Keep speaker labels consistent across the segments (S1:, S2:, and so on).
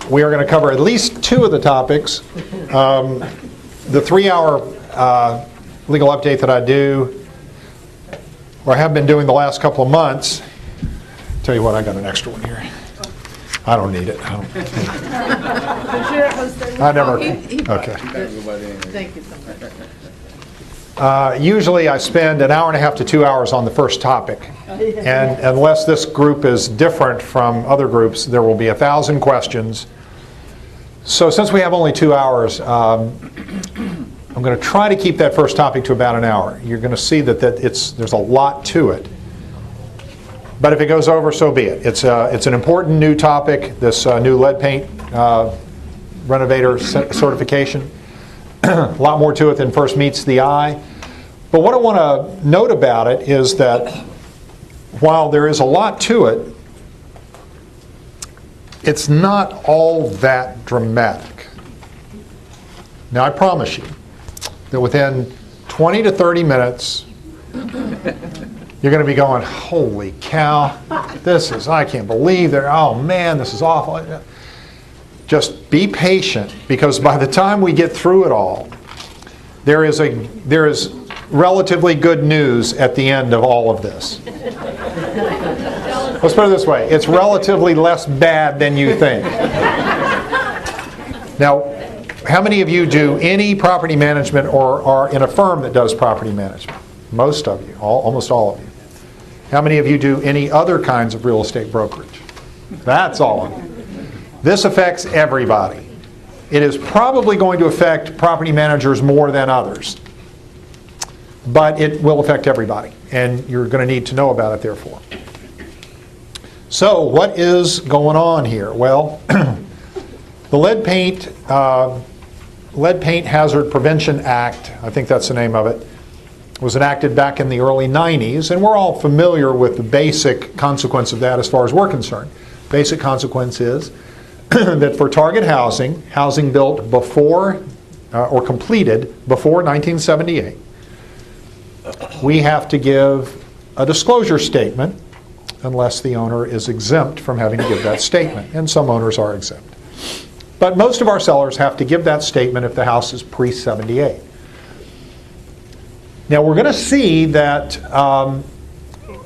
S1: We are going to cover at least two of the topics. The 3-hour legal update that I do, or have been doing the last couple of months. Tell you what, I got an extra one here. I don't need it. I never. Okay.
S2: Thank you so much.
S1: Usually I spend an hour and a half to 2 hours on the first topic. And unless this group is different from other groups, there will be 1,000 questions. So since we have only 2 hours, I'm going to try to keep that first topic to about an hour. You're going to see that there's a lot to it. But if it goes over, so be it. It's an important new topic, this new lead paint renovator certification. A lot more to it than first meets the eye. But what I want to note about it is that while there is a lot to it, it's not all that dramatic. Now I promise you that within 20 to 30 minutes, you're going to be going, holy cow, I can't believe oh man, this is awful. Just be patient, because by the time we get through it all, there is relatively good news at the end of all of this. Let's put it this way, it's relatively less bad than you think. Now, how many of you do any property management or are in a firm that does property management? Most of you, almost all of you. How many of you do any other kinds of real estate brokerage? That's all of you. This affects everybody. It is probably going to affect property managers more than others. But it will affect everybody, and you're going to need to know about it, therefore. So, what is going on here? Well, the Lead Paint Hazard Prevention Act, I think that's the name of it, was enacted back in the early 90s, and we're all familiar with the basic consequence of that as far as we're concerned. Basic consequence is that for target housing built before or completed before 1978, we have to give a disclosure statement unless the owner is exempt from having to give that statement, and some owners are exempt. But most of our sellers have to give that statement if the house is pre-78. Now we're going to see that, or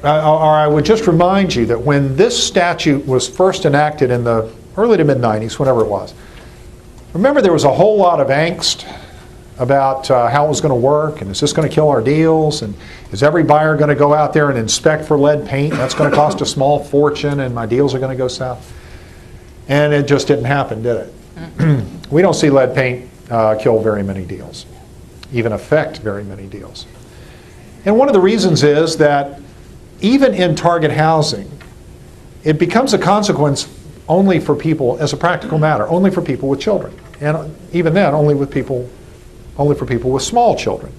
S1: I would just remind you that when this statute was first enacted in the early to mid-90s, whenever it was, remember there was a whole lot of angst about how it was going to work, and is this going to kill our deals, and is every buyer going to go out there and inspect for lead paint? That's going to cost a small fortune, and my deals are going to go south. And it just didn't happen, did it? We don't see lead paint kill very many deals, even affect very many deals. And one of the reasons is that even in target housing, it becomes a consequence only for people, as a practical matter, only for people with children. And even then, only for people with small children.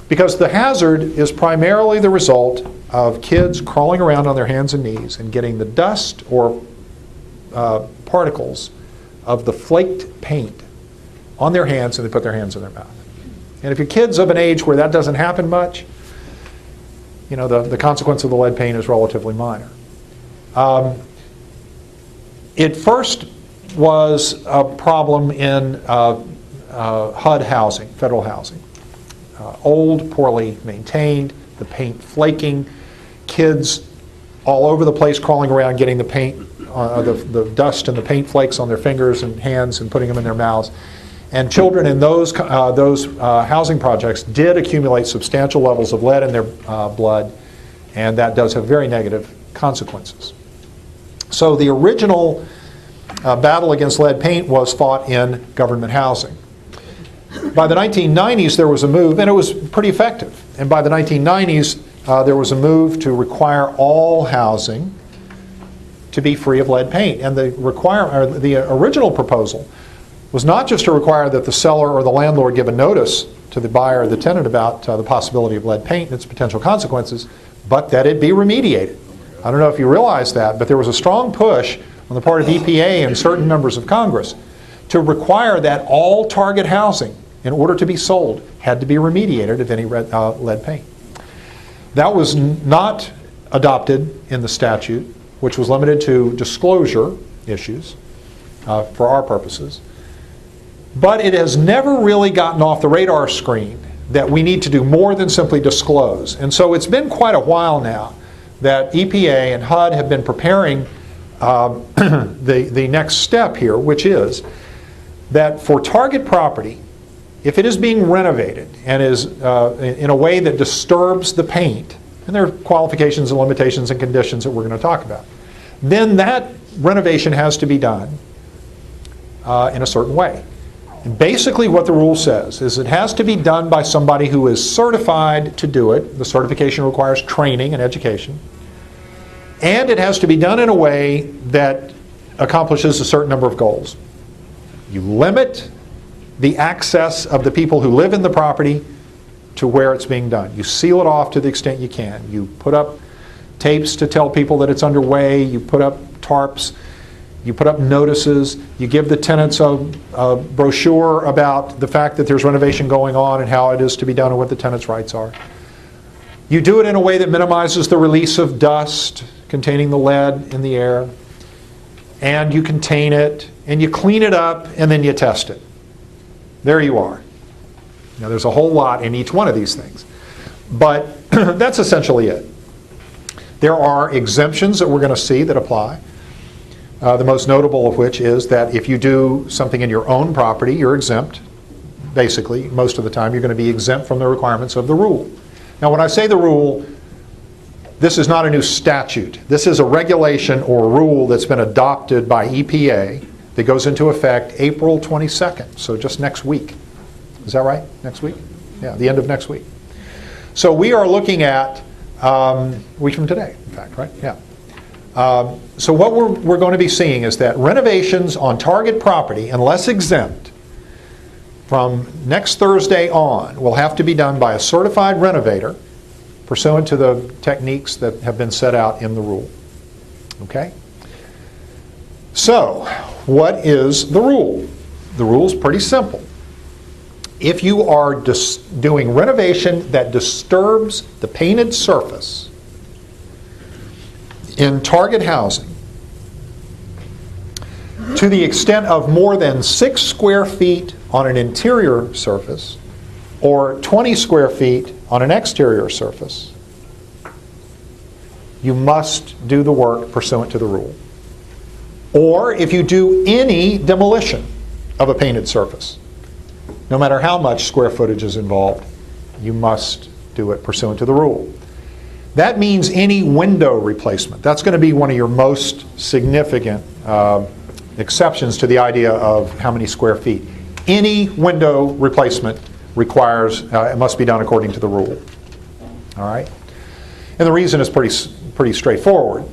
S1: Because the hazard is primarily the result of kids crawling around on their hands and knees and getting the dust or particles of the flaked paint on their hands, and they put their hands in their mouth. And if your kid's of an age where that doesn't happen much, you know, the consequence of the lead paint is relatively minor. It first was a problem in HUD housing, federal housing. Old, poorly maintained, the paint flaking, kids all over the place crawling around getting the paint, the dust and the paint flakes on their fingers and hands and putting them in their mouths. And children in those housing projects did accumulate substantial levels of lead in their blood, and that does have very negative consequences. So the original battle against lead paint was fought in government housing. By the 1990s, there was a move, and it was pretty effective. And by the 1990s, there was a move to require all housing to be free of lead paint. And the original proposal was not just to require that the seller or the landlord give a notice to the buyer or the tenant about the possibility of lead paint and its potential consequences, but that it be remediated. I don't know if you realize that, but there was a strong push on the part of EPA and certain members of Congress to require that all target housing, in order to be sold, had to be remediated of any lead paint. That was not adopted in the statute. which was limited to disclosure issues for our purposes. But it has never really gotten off the radar screen that we need to do more than simply disclose. And so it's been quite a while now that EPA and HUD have been preparing the next step here, which is that for target property, if it is being renovated and is in a way that disturbs the paint, and there are qualifications and limitations and conditions that we're going to talk about, then that renovation has to be done in a certain way. And basically what the rule says is it has to be done by somebody who is certified to do it. The certification requires training and education. And it has to be done in a way that accomplishes a certain number of goals. You limit the access of the people who live in the property to where it's being done. You seal it off to the extent you can. You put up tapes to tell people that it's underway. You put up tarps. You put up notices. You give the tenants a brochure about the fact that there's renovation going on and how it is to be done and what the tenants' rights are. You do it in a way that minimizes the release of dust containing the lead in the air. And you contain it, and you clean it up, and then you test it. There you are. Now there's a whole lot in each one of these things. But that's essentially it. There are exemptions that we're going to see that apply. The most notable of which is that if you do something in your own property, you're exempt. Basically, most of the time, you're going to be exempt from the requirements of the rule. Now, when I say the rule, this is not a new statute. This is a regulation or rule that's been adopted by EPA that goes into effect April 22nd, so just next week. Is that right? Next week? Yeah, the end of next week. So we are looking at, week from today, in fact, right? Yeah. So what we're going to be seeing is that renovations on target property, unless exempt, from next Thursday on, will have to be done by a certified renovator pursuant to the techniques that have been set out in the rule. Okay? So, what is the rule? The rule is pretty simple. If you are doing renovation that disturbs the painted surface in target housing to the extent of more than 6 square feet on an interior surface or 20 square feet on an exterior surface, you must do the work pursuant to the rule. Or if you do any demolition of a painted surface, no matter how much square footage is involved, you must do it pursuant to the rule. That means any window replacement. That's going to be one of your most significant exceptions to the idea of how many square feet. Any window replacement requires, it must be done according to the rule. All right? And the reason is pretty straightforward.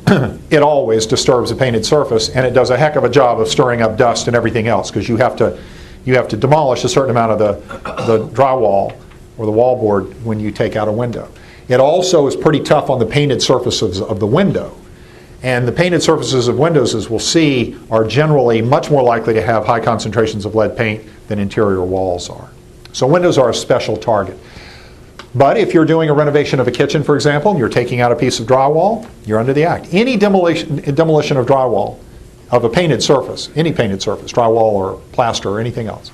S1: It always disturbs a painted surface, and it does a heck of a job of stirring up dust and everything else, because you have to demolish a certain amount of the drywall or the wallboard when you take out a window. It also is pretty tough on the painted surfaces of the window. And the painted surfaces of windows, as we'll see, are generally much more likely to have high concentrations of lead paint than interior walls are. So windows are a special target. But if you're doing a renovation of a kitchen, for example, and you're taking out a piece of drywall, you're under the Act. Any demolition of drywall of a painted surface, any painted surface, drywall or plaster or anything else,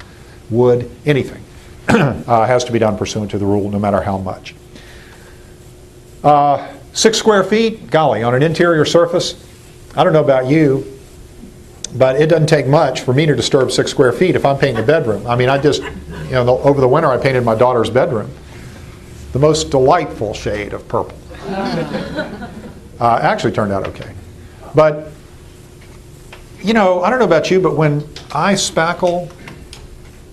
S1: wood, anything, has to be done pursuant to the rule, no matter how much. 6 square feet, golly, on an interior surface, I don't know about you, but it doesn't take much for me to disturb 6 square feet if I'm painting a bedroom. I mean, over the winter I painted my daughter's bedroom. The most delightful shade of purple. Actually turned out okay. But, I don't know about you, but when I spackle,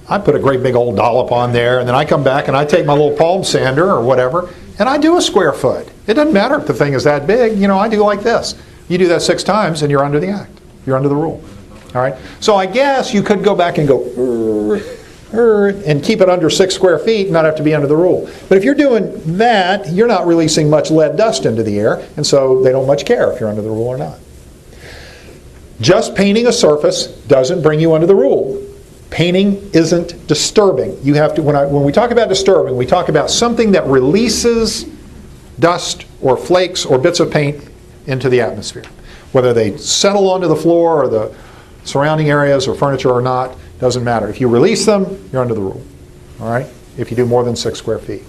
S1: I put a great big old dollop on there, and then I come back and I take my little palm sander or whatever, and I do a square foot. It doesn't matter if the thing is that big. I do like this. You do that 6 times and you're under the Act. You're under the rule. All right? So I guess you could go back and go and keep it under 6 square feet and not have to be under the rule. But if you're doing that, you're not releasing much lead dust into the air, and so they don't much care if you're under the rule or not. Just painting a surface doesn't bring you under the rule. Painting isn't disturbing. You have to, when we talk about disturbing, we talk about something that releases dust or flakes or bits of paint into the atmosphere. Whether they settle onto the floor or the surrounding areas or furniture or not, doesn't matter. If you release them, you're under the rule, all right? If you do more than 6 square feet.